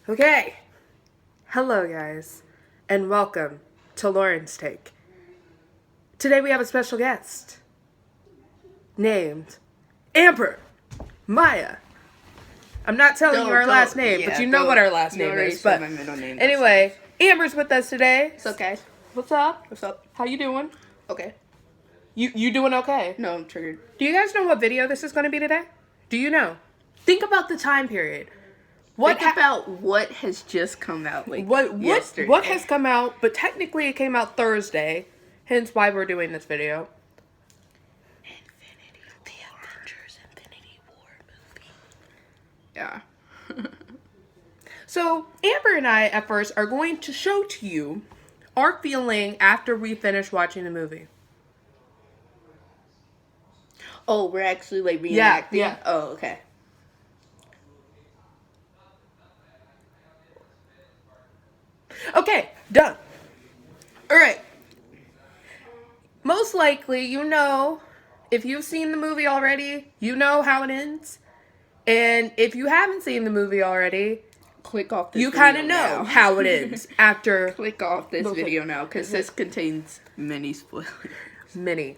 Okay. Hello, guys, and welcome to Lauren's Take. Today we have a special guest named Amber Maya. I'm not telling you our last name, but you know what our last name is. But my middle name. anyway, Amber's with us today. It's okay. What's up? What's up? How you doing? Okay. You doing okay? No, I'm triggered. Do you guys know what video this is going to be today? Do you know? Think about the time period. Think about what has just come out, yesterday. What has come out, but technically it came out Thursday, hence why we're doing this video. The Avengers Infinity War movie. Yeah. So, Amber and I, at first, are going to show to you our feeling after we finish watching the movie. Oh, we're actually, reenacting? Yeah. Oh, okay. Okay, done. Alright. Most likely, if you've seen the movie already, you know how it ends. And if you haven't seen the movie already, click off this you video kind of know how it ends after. Click off this video now, because this contains many spoilers. Many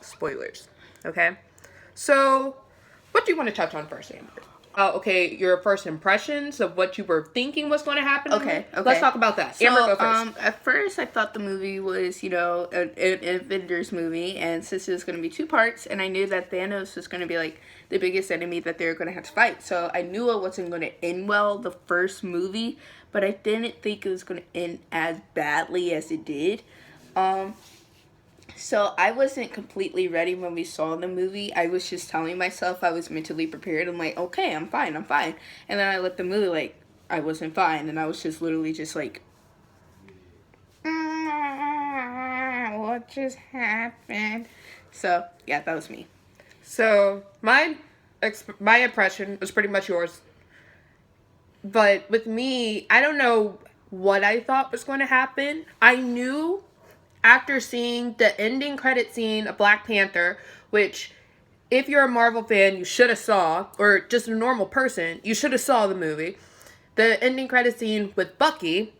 spoilers. Okay? So, what do you want to touch on first, Amber? Okay, your first impressions of what you were thinking was going to happen. Okay. Let's talk about that. So, Amber, go first. At first, I thought the movie was, an Avengers movie, and since it was going to be 2 parts, and I knew that Thanos was going to be, the biggest enemy that they were going to have to fight, so I knew it wasn't going to end well, the first movie, but I didn't think it was going to end as badly as it did. So I wasn't completely ready when we saw the movie. I was just telling myself I was mentally prepared. I'm like, okay, I'm fine. And then I let the movie, I wasn't fine. And I was just literally just like, what just happened? So, yeah, that was me. So, my impression was pretty much yours. But with me, I don't know what I thought was going to happen. I knew after seeing the ending credit scene of Black Panther, which, if you're a Marvel fan, you should have saw, or just a normal person, you should have saw the movie. The ending credit scene with Bucky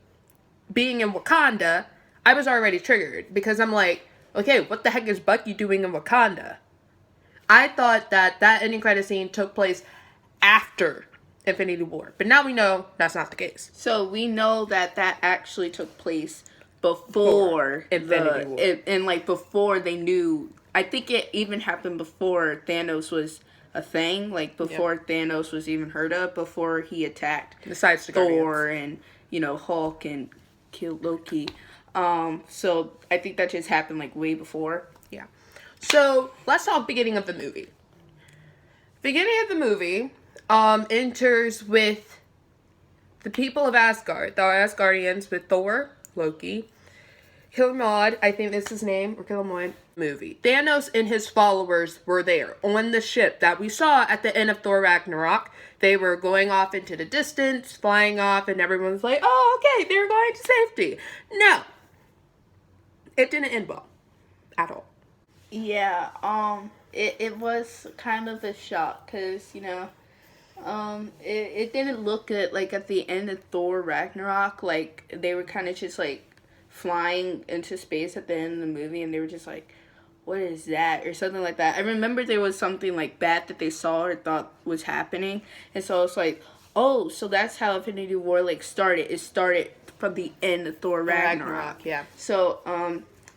being in Wakanda, I was already triggered because I'm like, okay, what the heck is Bucky doing in Wakanda? I thought that ending credit scene took place after Infinity War, but now we know that's not the case. So we know that actually took place before Infinity War. And before they knew. I think it even happened before Thanos was a thing, before Thanos was even heard of, before he attacked Besides the Thor Guardians. and Hulk and killed Loki. So I think that just happened way before. Yeah. So let's talk beginning of the movie. Beginning of the movie enters with the people of Asgard, the Asgardians, with Thor, Loki, Kilmod, I think that's his name, or Kilmod, movie. Thanos and his followers were there on the ship that we saw at the end of Thor Ragnarok. They were going off into the distance, flying off, and everyone was like, oh, okay, they're going to safety. No. It didn't end well. At all. Yeah, it was kind of a shock, because, it didn't look good, at the end of Thor Ragnarok, they were kind of just, flying into space at the end of the movie, and they were just like, what is that, or something like that. I remember there was something bad that they saw or thought was happening, and so it's like, oh, so that's how Infinity War started. It started from the end of Thor Ragnarok. Yeah. So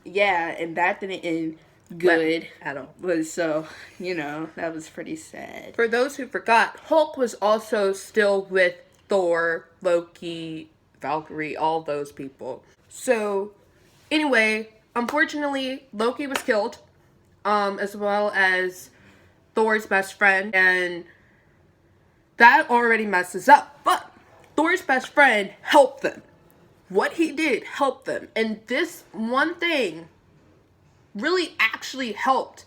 yeah, and that didn't end good at all. So that was pretty sad. For those who forgot, Hulk was also still with Thor, Loki, Valkyrie, all those people. So, anyway, unfortunately, Loki was killed, as well as Thor's best friend, and that already messes up. But Thor's best friend helped them. What he did helped them, and this one thing really actually helped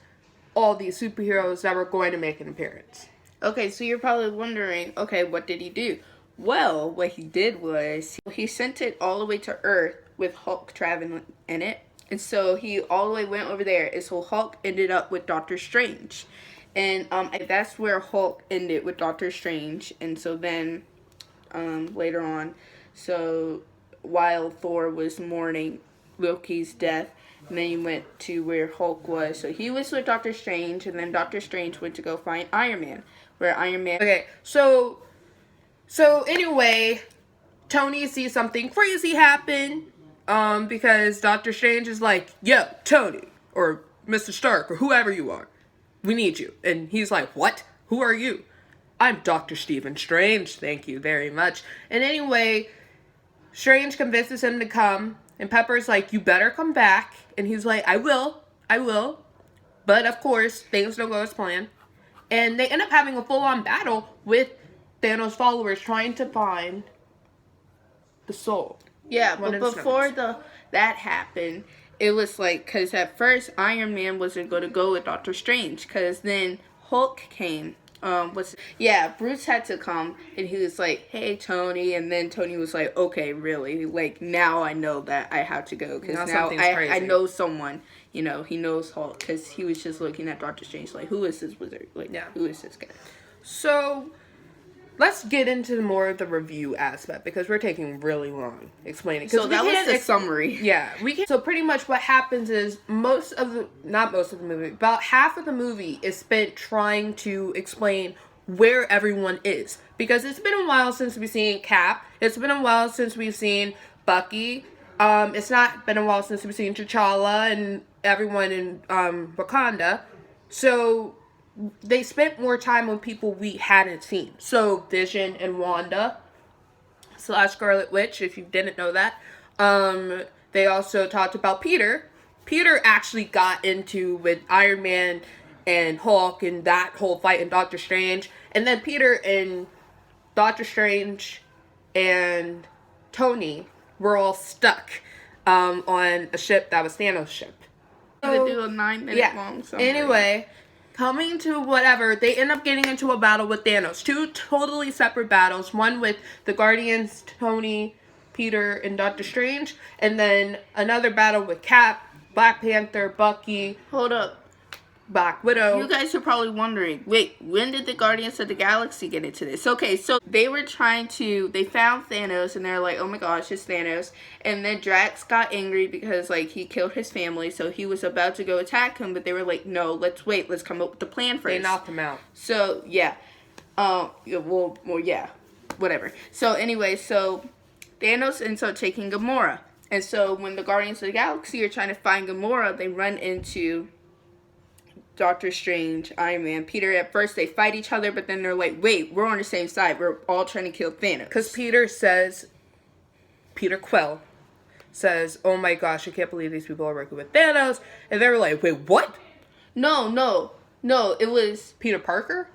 all these superheroes that were going to make an appearance. Okay, so you're probably wondering, okay, what did he do? Well, what he did was he sent it all the way to Earth with Hulk traveling in it. And so he all the way went over there. And so Hulk ended up with Doctor Strange. And that's where Hulk ended with Doctor Strange. And so then later on. So while Thor was mourning Loki's death, and then he went to where Hulk was. So he was with Doctor Strange, and then Doctor Strange went to go find Iron Man, where Iron Man. Okay, so anyway, Tony sees something crazy happen, because Doctor Strange is like, yo, Tony, or Mr. Stark, or whoever you are, we need you. And he's like, what? Who are you? I'm Dr. Stephen Strange, thank you very much. And anyway, Strange convinces him to come, and Pepper's like, you better come back. And he's like, I will. But of course, things don't go as planned. And they end up having a full-on battle with Thanos' followers trying to find the soul. Yeah, but before that happened, it was like, because at first Iron Man wasn't going to go with Doctor Strange, because then Hulk came. Bruce had to come, and he was like, hey, Tony, and then Tony was like, okay, really, like, now I know that I have to go, because now I know someone, you know, he knows Hulk, because he was just looking at Doctor Strange, like, who is this wizard, like, who is this guy? So, let's get into more of the review aspect, because we're taking really long explaining. So that was the summary. Yeah, we can. So pretty much what happens is not most of the movie, about half of the movie is spent trying to explain where everyone is. Because it's been a while since we've seen Cap. It's been a while since we've seen Bucky. It's not been a while since we've seen T'Challa and everyone in Wakanda. So they spent more time on people we hadn't seen. So Vision and Wanda / Scarlet Witch, if you didn't know that. They also talked about Peter. Peter actually got into with Iron Man and Hulk and that whole fight in Doctor Strange. And then Peter and Doctor Strange and Tony were all stuck on a ship that was Thanos' ship. So, do a 9-minute long summary. Anyway, coming to whatever, they end up getting into a battle with Thanos. 2 totally separate battles. One with the Guardians, Tony, Peter, and Doctor Strange. And then another battle with Cap, Black Panther, Bucky. Hold up. Black Widow. You guys are probably wondering, wait, when did the Guardians of the Galaxy get into this? Okay, so they found Thanos, and they're like, oh my gosh, it's Thanos. And then Drax got angry because, like, he killed his family, so he was about to go attack him, but they were like, no, let's wait, let's come up with the plan first. They knocked him out. So, yeah. Whatever. So, anyway, so Thanos ends up taking Gamora. And so when the Guardians of the Galaxy are trying to find Gamora, they run into Doctor Strange, Iron Man, Peter. At first they fight each other, but then they're like, wait, we're on the same side. We're all trying to kill Thanos. Because Peter Quill says, oh my gosh, I can't believe these people are working with Thanos. And they were like, wait, what? No, it was Peter Parker?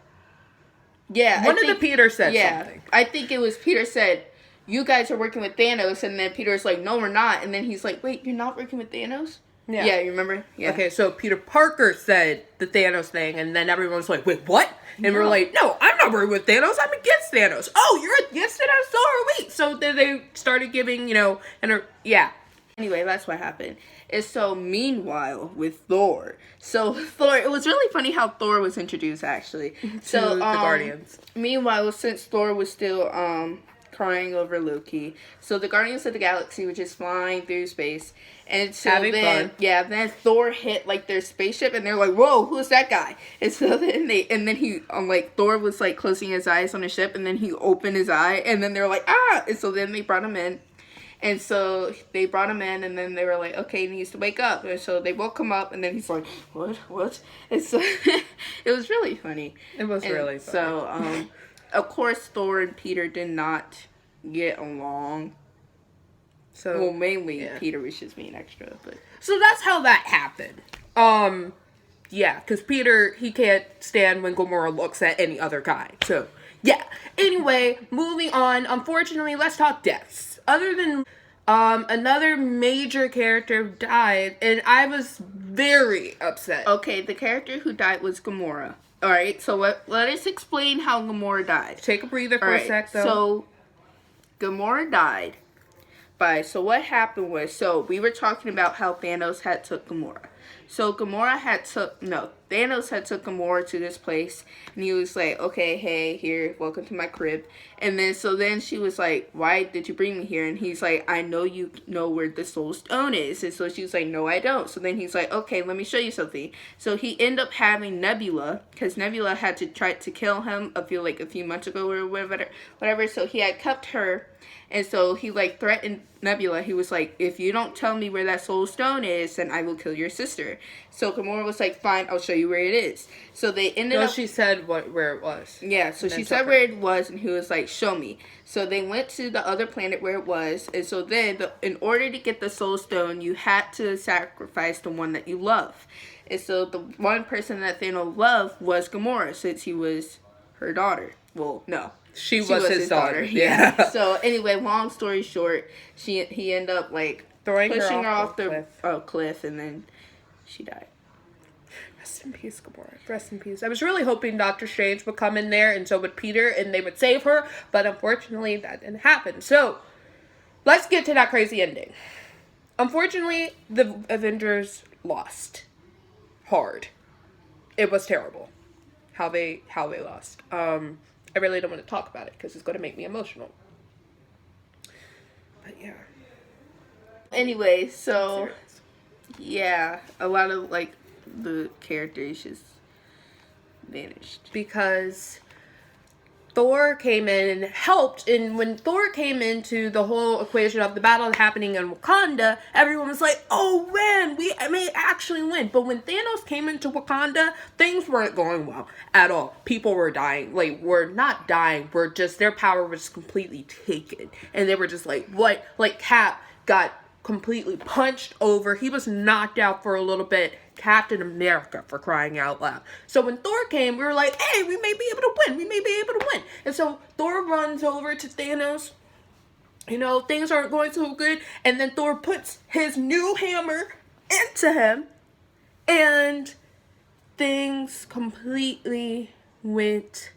Yeah. One of the Peter said something. I think it was Peter said, you guys are working with Thanos, and then Peter's like, no, we're not. And then he's like, wait, you're not working with Thanos? Yeah, you remember? Yeah. Okay, so Peter Parker said the Thanos thing, and then everyone was like, wait, what? And we're like, no, I'm not working with Thanos, I'm against Thanos. Oh, you're against Thanos? So are we. So then they started giving, Anyway, that's what happened. And so, meanwhile, with Thor. So, Thor, it was really funny how Thor was introduced, actually. To the Guardians. Meanwhile, since Thor was still, crying over Loki. So the Guardians of the Galaxy were just flying through space. And so fun. Yeah, then Thor hit like their spaceship and they're like, whoa, who's that guy? And so then Thor was like closing his eyes on the ship and then he opened his eye and then they're like, ah! And so then they brought him in. And so they brought him in, and then they were like, okay, he needs to wake up. And so they woke him up, and then he's like, what? And so it was really funny. It was really funny. So, of course, Thor and Peter did not get along. So, well, mainly Peter was just being extra. But so that's how that happened. Yeah, because Peter, he can't stand when Gamora looks at any other guy. So, yeah. Anyway, moving on. Unfortunately, let's talk deaths. Other than another major character died, and I was very upset. Okay, the character who died was Gamora. All right, so let us explain how Gamora died. Take a breather for a sec, though. So, Gamora died so what happened was, we were talking about how Thanos had took Gamora. So Thanos had took Gamora to this place, and he was like, okay, hey, here, welcome to my crib. And then she was like, why did you bring me here? And he's like, I know you know where the Soul Stone is. And so she was like, no, I don't. So then he's like, okay, let me show you something. So he ended up having Nebula, because Nebula had to try to kill him, I feel like a few months ago or whatever. So he had kept her. And so he like threatened Nebula. He was like, if you don't tell me where that Soul Stone is, then I will kill your sister. So Gamora was like, fine, I'll show you where it is. So they ended up... she said where it was. Yeah, so she said where it was, and he was like, show me. So they went to the other planet where it was. And so then, in order to get the Soul Stone, you had to sacrifice the one that you love. And so the one person that Thanos loved was Gamora, since he was her daughter. Well, no. She was his daughter. Yeah. So anyway, long story short, he ended up like pushing her off the cliff, and then she died. Rest in peace, Gamora. Rest in peace. I was really hoping Doctor Strange would come in there, and so would Peter, and they would save her, but unfortunately that didn't happen. So let's get to that crazy ending. Unfortunately, the Avengers lost hard. It was terrible how they lost. I really don't want to talk about it because it's going to make me emotional. But yeah. Anyway, so yeah, a lot of like the characters just vanished because Thor came in and helped, and when Thor came into the whole equation of the battle happening in Wakanda, everyone was like, oh man, we may actually win. But when Thanos came into Wakanda, things weren't going well at all. People were dying. Like, were not dying, were just, their power was completely taken. And they were just like, what? Like, Cap got completely punched over. He was knocked out for a little bit. Captain America, for crying out loud. So when Thor came, we were like, hey, we may be able to win. We may be able to win. And so Thor runs over to Thanos. You know, things aren't going so good. And then Thor puts his new hammer into him. And things completely went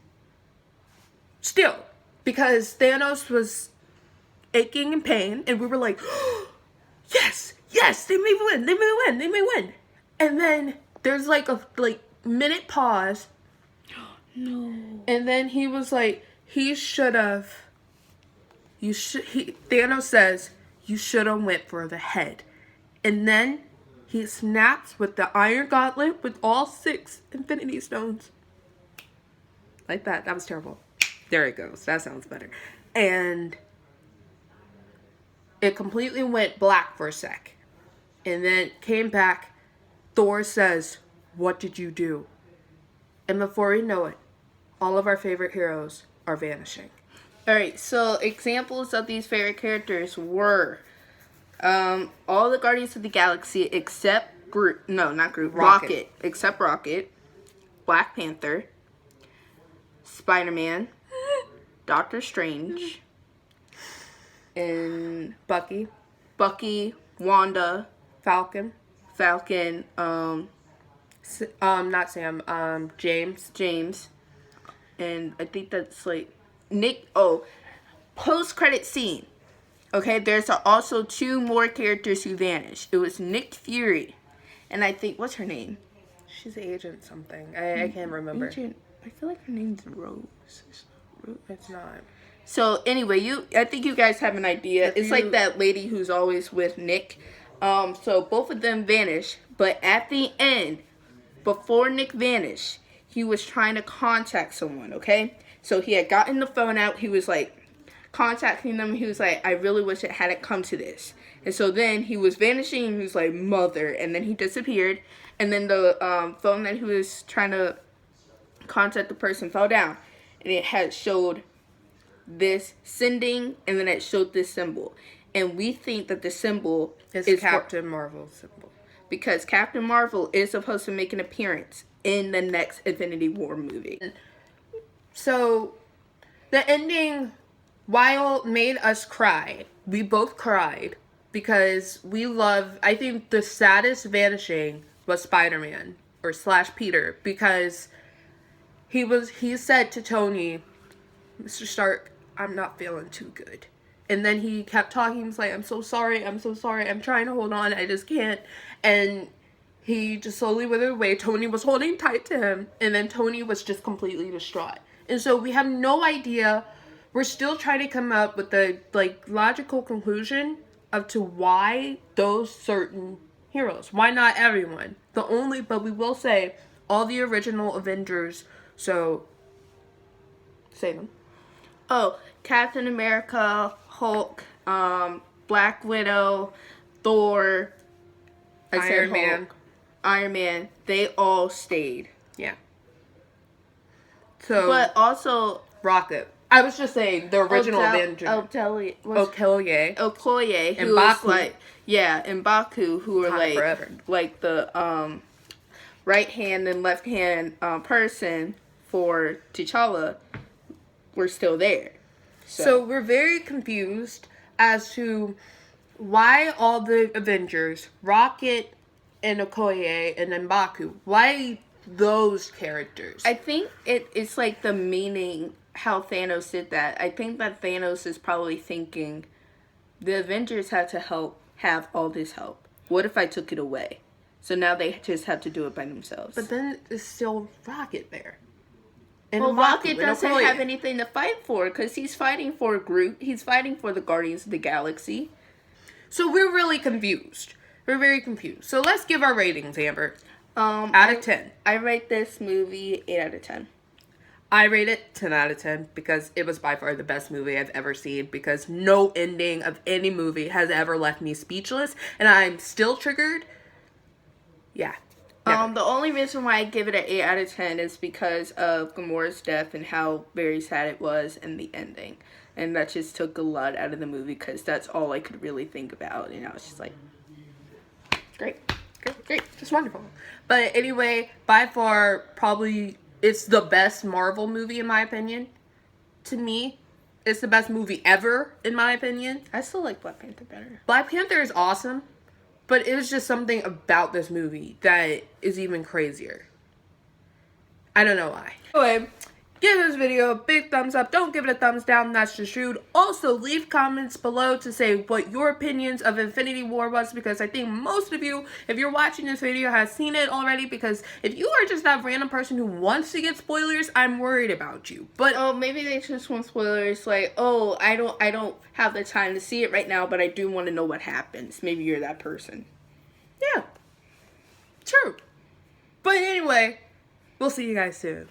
still. Because Thanos was aching in pain. And we were like, yes, they may win. They may win. They may win. And then there's like a minute pause. No. And then he was like, Thanos says, you should have went for the head. And then he snaps with the Iron Gauntlet with all 6 Infinity Stones. Like that. That was terrible. There it goes. That sounds better. And it completely went black for a sec. And then came back. Thor says, what did you do? And before we know it, all of our favorite heroes are vanishing. Alright, so examples of these favorite characters were all the Guardians of the Galaxy except Rocket. Except Rocket, Black Panther, Spider-Man, Doctor Strange, and Bucky, Wanda, Falcon, not Sam, James, and I think that's like Nick. Post-credit scene. Okay, there's also 2 more characters who vanished. It was Nick Fury, and I think, what's her name? She's Agent something. I can't remember. Agent, I feel like her name's Rose. It's not. So anyway, I think you guys have an idea. It's like that lady who's always with Nick. So both of them vanished, but at the end, before Nick vanished, he was trying to contact someone, okay? So he had gotten the phone out, he was like contacting them, he was like, I really wish it hadn't come to this. And so then he was vanishing, and he was like, mother, and then he disappeared, and then the phone that he was trying to contact the person fell down, and it had showed this sending, and then it showed this symbol. And we think that the symbol is Captain Marvel's symbol. Because Captain Marvel is supposed to make an appearance in the next Infinity War movie. So, the ending, while made us cry, we both cried. Because I think the saddest vanishing was Spider-Man. Or / Peter. Because he said to Tony, Mr. Stark, I'm not feeling too good. And then he kept talking. He was like, I'm so sorry. I'm trying to hold on. I just can't. And he just slowly withered away. Tony was holding tight to him, and then Tony was just completely distraught. And so we have no idea. We're still trying to come up with the like logical conclusion of to why those certain heroes. Why not everyone? But we will say all the original Avengers. So say them. Oh, Captain America, Hulk, Black Widow, Thor, Iron Man. Hulk, Iron Man. They all stayed. Yeah. So, but also Rocket. I was just saying the original Avengers. Okoye, And who was Baku. like, yeah, and Baku, who were like, forever. like the right hand and left hand person for T'Challa, were still there. So we're very confused as to why all the Avengers, Rocket and Okoye and then Baku, why those characters? I think it's like the meaning how Thanos did that. I think that Thanos is probably thinking the Avengers had to have all this help. What if I took it away? So now they just have to do it by themselves. But then it's still Rocket there. And well, Baku Rocket and doesn't Okoye. have anything to fight for because he's fighting for Groot. He's fighting for the Guardians of the Galaxy. So we're really confused. We're very confused. So let's give our ratings, Amber. Out of 10. I rate this movie 8 out of 10. I rate it 10 out of 10 because it was by far the best movie I've ever seen, because no ending of any movie has ever left me speechless, and I'm still triggered. Yeah. Never. The only reason why I give it an 8 out of 10 is because of Gamora's death and how very sad it was and the ending. And that just took a lot out of the movie because that's all I could really think about. And I was just like, great. Great. Just wonderful. But anyway, by far, probably it's the best Marvel movie in my opinion. To me, it's the best movie ever in my opinion. I still like Black Panther better. Black Panther is awesome, but it was just something about this movie that is even crazier. I don't know why. Anyway, give this video a big thumbs up. Don't give it a thumbs down. That's just rude. Also, leave comments below to say what your opinions of Infinity War was, because I think most of you, if you're watching this video, has seen it already. Because if you are just that random person who wants to get spoilers, I'm worried about you. But oh, maybe they just want spoilers. Like, oh, I don't have the time to see it right now, but I do want to know what happens. Maybe you're that person. yeah, true. But anyway, we'll see you guys soon.